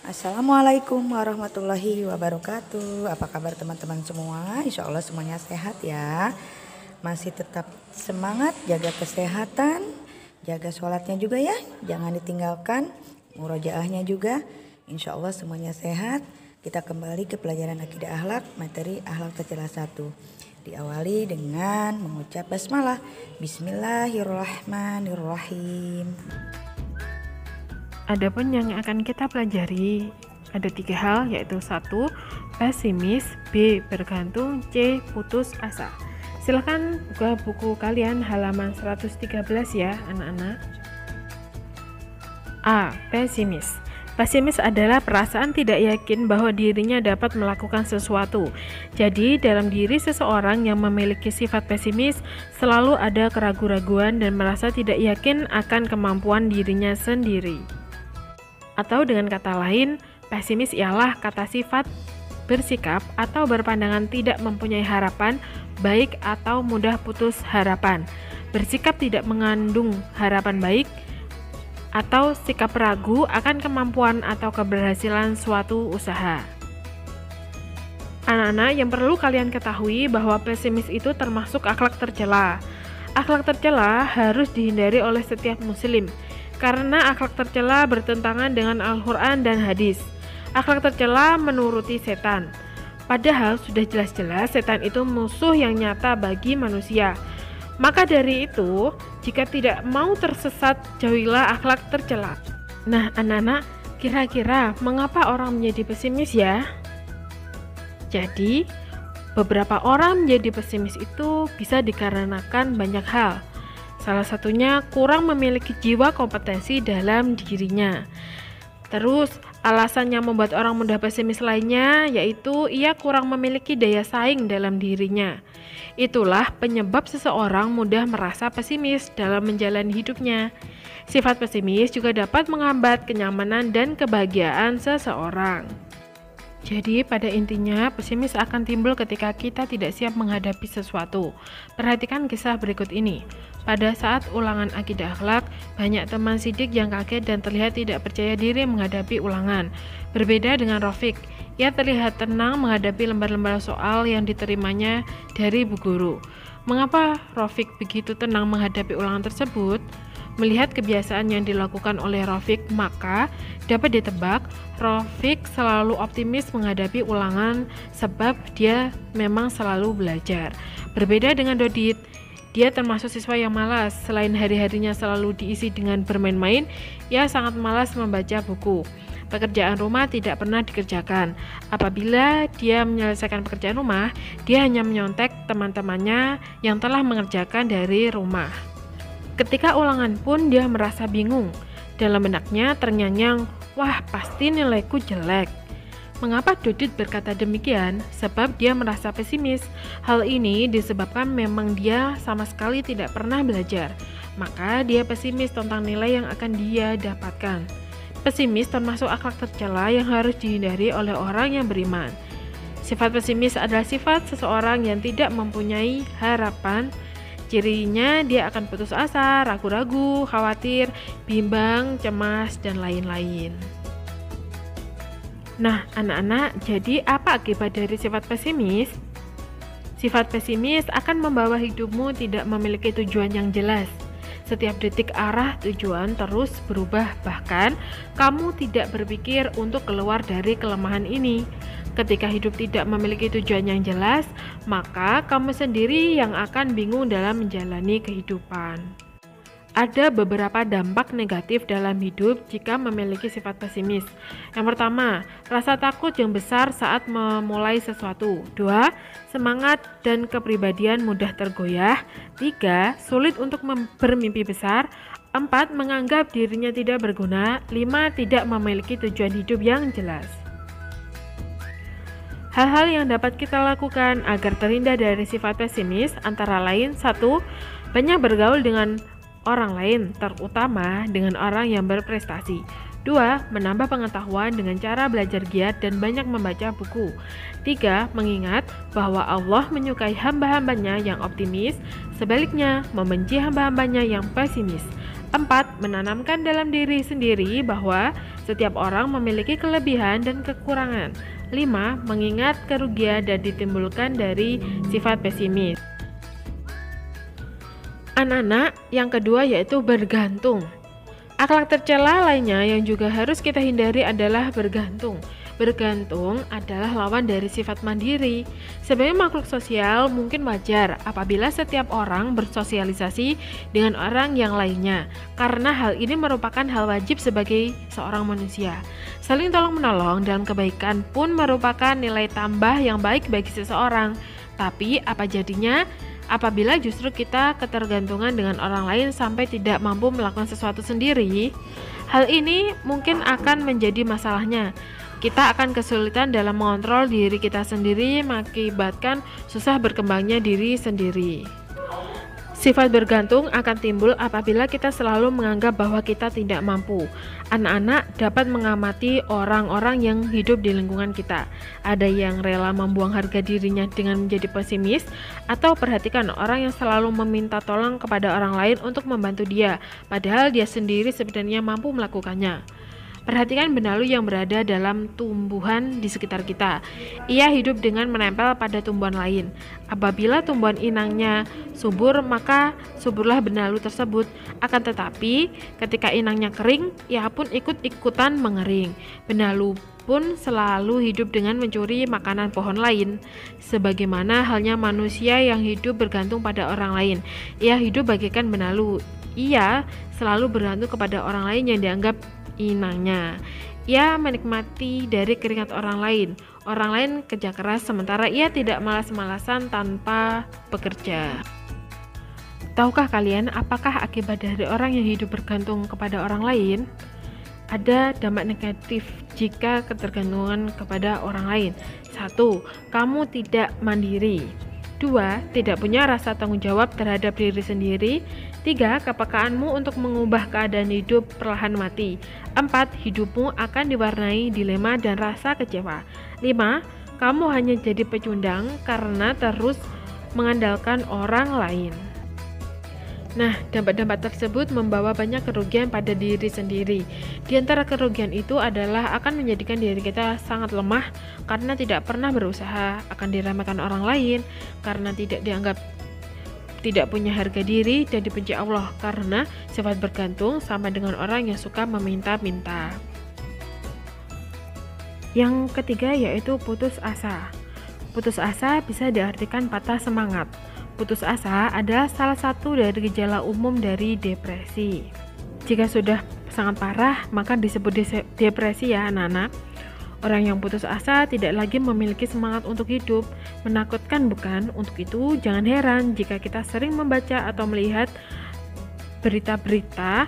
Assalamualaikum warahmatullahi wabarakatuh. Apa kabar teman-teman semua? Insya Allah semuanya sehat ya. Masih tetap semangat, jaga kesehatan, jaga sholatnya juga ya. Jangan ditinggalkan, murojaahnya juga. Insya Allah semuanya sehat. Kita kembali ke pelajaran akidah akhlak, materi akhlak tercela 1. Diawali dengan mengucap basmalah. Bismillahirrahmanirrahim. Adapun yang akan kita pelajari ada 3 hal, yaitu 1. Pesimis, B. Bergantung, C. Putus asa. Silahkan buka buku kalian halaman 113 ya anak-anak. A. Pesimis. Pesimis adalah perasaan tidak yakin bahwa dirinya dapat melakukan sesuatu. Jadi dalam diri seseorang yang memiliki sifat pesimis selalu ada keraguan-raguan dan merasa tidak yakin akan kemampuan dirinya sendiri. Atau dengan kata lain, pesimis ialah kata sifat bersikap atau berpandangan tidak mempunyai harapan, baik atau mudah putus harapan. Bersikap tidak mengandung harapan baik, atau sikap ragu akan kemampuan atau keberhasilan suatu usaha. Anak-anak, yang perlu kalian ketahui bahwa pesimis itu termasuk akhlak tercela. Akhlak tercela harus dihindari oleh setiap muslim, karena akhlak tercela bertentangan dengan Al-Quran dan hadis. Akhlak tercela menuruti setan. Padahal sudah jelas-jelas setan itu musuh yang nyata bagi manusia. Maka dari itu, jika tidak mau tersesat, jauhilah akhlak tercela. Nah anak-anak, kira-kira mengapa orang menjadi pesimis ya? Jadi, beberapa orang menjadi pesimis itu bisa dikarenakan banyak hal. Salah satunya kurang memiliki jiwa kompetensi dalam dirinya. Terus, alasan yang membuat orang mudah pesimis lainnya yaitu ia kurang memiliki daya saing dalam dirinya. Itulah penyebab seseorang mudah merasa pesimis dalam menjalani hidupnya. Sifat pesimis juga dapat menghambat kenyamanan dan kebahagiaan seseorang. Jadi pada intinya pesimis akan timbul ketika kita tidak siap menghadapi sesuatu. Perhatikan kisah berikut ini. Pada saat ulangan akidah akhlak, banyak teman sidik yang kaget dan terlihat tidak percaya diri menghadapi ulangan. Berbeda dengan Rafiq, ia terlihat tenang menghadapi lembar-lembar soal yang diterimanya dari bu guru. Mengapa Rafiq begitu tenang menghadapi ulangan tersebut? Melihat kebiasaan yang dilakukan oleh Rafiq, maka dapat ditebak Rafiq selalu optimis menghadapi ulangan sebab dia memang selalu belajar. Berbeda dengan Dodit, dia termasuk siswa yang malas. Selain hari-harinya selalu diisi dengan bermain-main, ia sangat malas membaca buku. Pekerjaan rumah tidak pernah dikerjakan. Apabila dia menyelesaikan pekerjaan rumah, dia hanya menyontek teman-temannya yang telah mengerjakan dari rumah. Ketika ulangan pun dia merasa bingung. Dalam benaknya ternyanyang, wah pasti nilaiku jelek. Mengapa Dodit berkata demikian? Sebab dia merasa pesimis. Hal ini disebabkan memang dia sama sekali tidak pernah belajar. Maka dia pesimis tentang nilai yang akan dia dapatkan. Pesimis termasuk akhlak tercela yang harus dihindari oleh orang yang beriman. Sifat pesimis adalah sifat seseorang yang tidak mempunyai harapan. Cirinya dia akan putus asa, ragu-ragu, khawatir, bimbang, cemas, dan lain-lain. Nah, anak-anak, jadi apa akibat dari sifat pesimis? Sifat pesimis akan membawa hidupmu tidak memiliki tujuan yang jelas. Setiap detik arah tujuan terus berubah, bahkan kamu tidak berpikir untuk keluar dari kelemahan ini. Ketika hidup tidak memiliki tujuan yang jelas, maka kamu sendiri yang akan bingung dalam menjalani kehidupan. Ada beberapa dampak negatif dalam hidup jika memiliki sifat pesimis. Yang pertama, rasa takut yang besar saat memulai sesuatu. 2. Semangat dan kepribadian mudah tergoyah. 3. Sulit untuk bermimpi besar. 4. Menganggap dirinya tidak berguna. 5. Tidak memiliki tujuan hidup yang jelas. Hal-hal yang dapat kita lakukan agar terhindar dari sifat pesimis antara lain 1. Banyak bergaul dengan orang lain, terutama dengan orang yang berprestasi. 2. Menambah pengetahuan dengan cara belajar giat dan banyak membaca buku. 3. Mengingat bahwa Allah menyukai hamba-hambanya yang optimis, sebaliknya membenci hamba-hambanya yang pesimis. 4. Menanamkan dalam diri sendiri bahwa setiap orang memiliki kelebihan dan kekurangan. 5. Mengingat kerugian dan ditimbulkan dari sifat pesimis. Anak-anak, yang kedua yaitu bergantung. Akhlak tercela lainnya yang juga harus kita hindari adalah bergantung. Bergantung adalah lawan dari sifat mandiri. Sebagai makhluk sosial, mungkin wajar apabila setiap orang bersosialisasi dengan orang yang lainnya, karena hal ini merupakan hal wajib sebagai seorang manusia. Saling tolong-menolong dalam kebaikan pun merupakan nilai tambah yang baik bagi seseorang. Tapi apa jadinya apabila justru kita ketergantungan dengan orang lain sampai tidak mampu melakukan sesuatu sendiri? Hal ini mungkin akan menjadi masalahnya. Kita akan kesulitan dalam mengontrol diri kita sendiri, mengakibatkan susah berkembangnya diri sendiri. Sifat bergantung akan timbul apabila kita selalu menganggap bahwa kita tidak mampu. Anak-anak dapat mengamati orang-orang yang hidup di lingkungan kita. Ada yang rela membuang harga dirinya dengan menjadi pesimis, atau perhatikan orang yang selalu meminta tolong kepada orang lain untuk membantu dia, padahal dia sendiri sebenarnya mampu melakukannya. Perhatikan benalu yang berada dalam tumbuhan di sekitar kita. Ia hidup dengan menempel pada tumbuhan lain. Apabila tumbuhan inangnya subur, maka suburlah benalu tersebut. Akan tetapi, ketika inangnya kering, ia pun ikut-ikutan mengering. Benalu pun selalu hidup dengan mencuri makanan pohon lain. Sebagaimana halnya manusia yang hidup bergantung pada orang lain. Ia hidup bagaikan benalu. Ia selalu bergantung kepada orang lain yang dianggap inangnya. Ia menikmati dari keringat orang lain. Orang lain kerja keras sementara ia tidak malas-malasan tanpa bekerja. Tahukah kalian apakah akibat dari orang yang hidup bergantung kepada orang lain? Ada dampak negatif jika ketergantungan kepada orang lain. 1. Kamu tidak mandiri. 2. Tidak punya rasa tanggung jawab terhadap diri sendiri. 3. Kepekaanmu untuk mengubah keadaan hidup perlahan mati. 4. Hidupmu akan diwarnai dilema dan rasa kecewa. 5. Kamu hanya jadi pecundang karena terus mengandalkan orang lain. Nah, dampak-dampak tersebut membawa banyak kerugian pada diri sendiri. Di antara kerugian itu adalah akan menjadikan diri kita sangat lemah karena tidak pernah berusaha, akan diremehkan orang lain karena tidak dianggap tidak punya harga diri, dan dibenci Allah karena sifat bergantung sama dengan orang yang suka meminta-minta. Yang ketiga yaitu putus asa. Putus asa bisa diartikan patah semangat. Putus asa adalah salah satu dari gejala umum dari depresi. Jika sudah sangat parah, maka disebut depresi ya anak-anak. Orang yang putus asa tidak lagi memiliki semangat untuk hidup. Menakutkan bukan? Untuk itu jangan heran jika kita sering membaca atau melihat berita-berita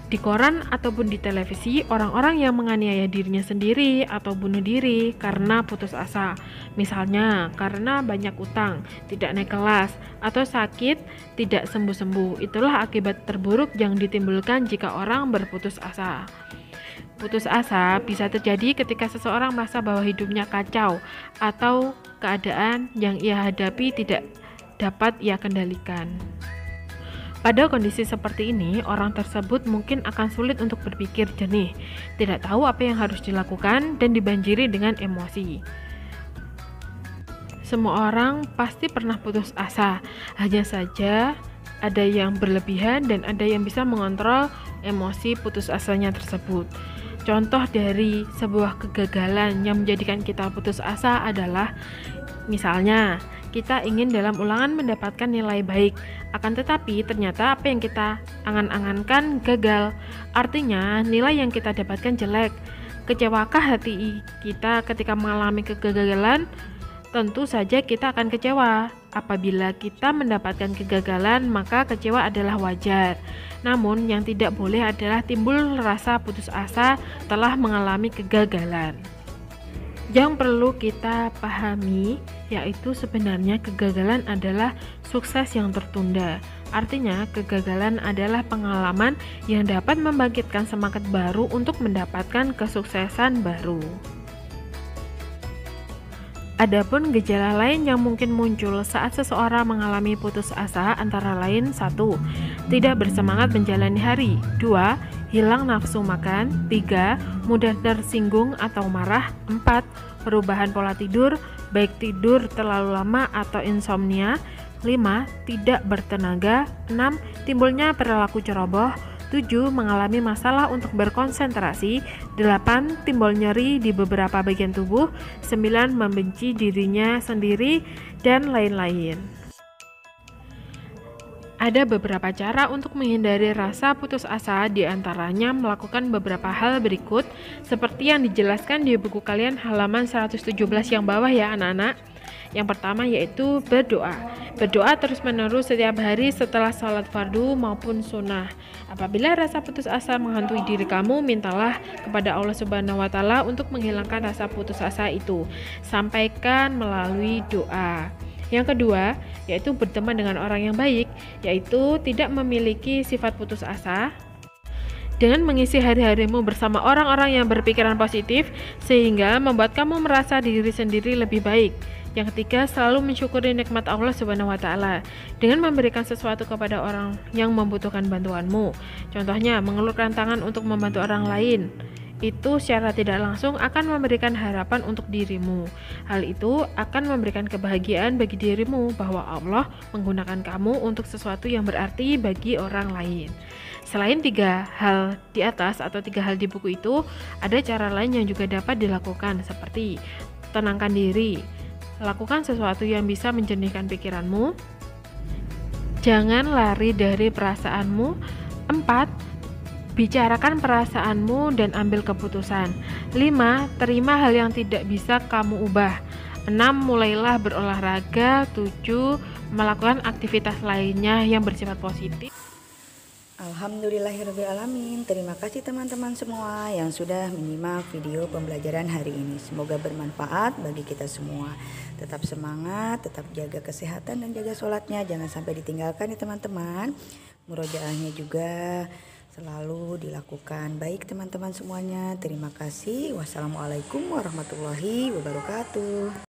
di koran ataupun di televisi orang-orang yang menganiaya dirinya sendiri atau bunuh diri karena putus asa. Misalnya karena banyak utang, tidak naik kelas, atau sakit tidak sembuh-sembuh. Itulah akibat terburuk yang ditimbulkan jika orang berputus asa. Putus asa bisa terjadi ketika seseorang merasa bahwa hidupnya kacau atau keadaan yang ia hadapi tidak dapat ia kendalikan. Pada kondisi seperti ini, orang tersebut mungkin akan sulit untuk berpikir jernih, tidak tahu apa yang harus dilakukan, dan dibanjiri dengan emosi. Semua orang pasti pernah putus asa, hanya saja ada yang berlebihan dan ada yang bisa mengontrol emosi putus asanya tersebut. Contoh dari sebuah kegagalan yang menjadikan kita putus asa adalah misalnya kita ingin dalam ulangan mendapatkan nilai baik, akan tetapi ternyata apa yang kita angan-angankan gagal. Artinya nilai yang kita dapatkan jelek. Kecewakah hati kita ketika mengalami kegagalan? Tentu saja kita akan kecewa. Apabila kita mendapatkan kegagalan, maka kecewa adalah wajar. Namun yang tidak boleh adalah timbul rasa putus asa telah mengalami kegagalan. Yang perlu kita pahami yaitu sebenarnya kegagalan adalah sukses yang tertunda. Artinya, kegagalan adalah pengalaman yang dapat membangkitkan semangat baru untuk mendapatkan kesuksesan baru. Adapun gejala lain yang mungkin muncul saat seseorang mengalami putus asa antara lain 1. Tidak bersemangat menjalani hari. 2. Hilang nafsu makan. 3. Mudah tersinggung atau marah. 4. Perubahan pola tidur, baik tidur terlalu lama atau insomnia. 5. Tidak bertenaga. 6. Timbulnya perilaku ceroboh. 7. Mengalami masalah untuk berkonsentrasi. 8. Timbul nyeri di beberapa bagian tubuh. 9. Membenci dirinya sendiri, dan lain-lain. Ada beberapa cara untuk menghindari rasa putus asa, diantaranya melakukan beberapa hal berikut seperti yang dijelaskan di buku kalian halaman 117 yang bawah ya anak-anak. Yang pertama yaitu berdoa. Berdoa terus-menerus setiap hari setelah sholat fardu maupun sunnah. Apabila rasa putus asa menghantui diri kamu, mintalah kepada Allah Subhanahu wa Ta'ala untuk menghilangkan rasa putus asa itu. Sampaikan melalui doa. Yang kedua, yaitu berteman dengan orang yang baik, yaitu tidak memiliki sifat putus asa. Dengan mengisi hari-harimu bersama orang-orang yang berpikiran positif, sehingga membuat kamu merasa diri sendiri lebih baik. Yang ketiga, selalu mensyukuri nikmat Allah Subhanahu wa Ta'ala dengan memberikan sesuatu kepada orang yang membutuhkan bantuanmu. Contohnya, mengulurkan tangan untuk membantu orang lain. Itu secara tidak langsung akan memberikan harapan untuk dirimu. Hal itu akan memberikan kebahagiaan bagi dirimu bahwa Allah menggunakan kamu untuk sesuatu yang berarti bagi orang lain. Selain 3 hal di atas atau 3 hal di buku itu, ada cara lain yang juga dapat dilakukan seperti tenangkan diri, lakukan sesuatu yang bisa menjernihkan pikiranmu, jangan lari dari perasaanmu. 4. Bicarakan perasaanmu dan ambil keputusan. 5. Terima hal yang tidak bisa kamu ubah. 6. Mulailah berolahraga. 7. Melakukan aktivitas lainnya yang bersifat positif. Alhamdulillahirrahmanirrahim. Terima kasih teman-teman semua yang sudah menyimak video pembelajaran hari ini. Semoga bermanfaat bagi kita semua. Tetap semangat, tetap jaga kesehatan dan jaga sholatnya. Jangan sampai ditinggalkan ya teman-teman. Murojaahnya juga selalu dilakukan. Baik teman-teman semuanya, terima kasih. Wassalamualaikum warahmatullahi wabarakatuh.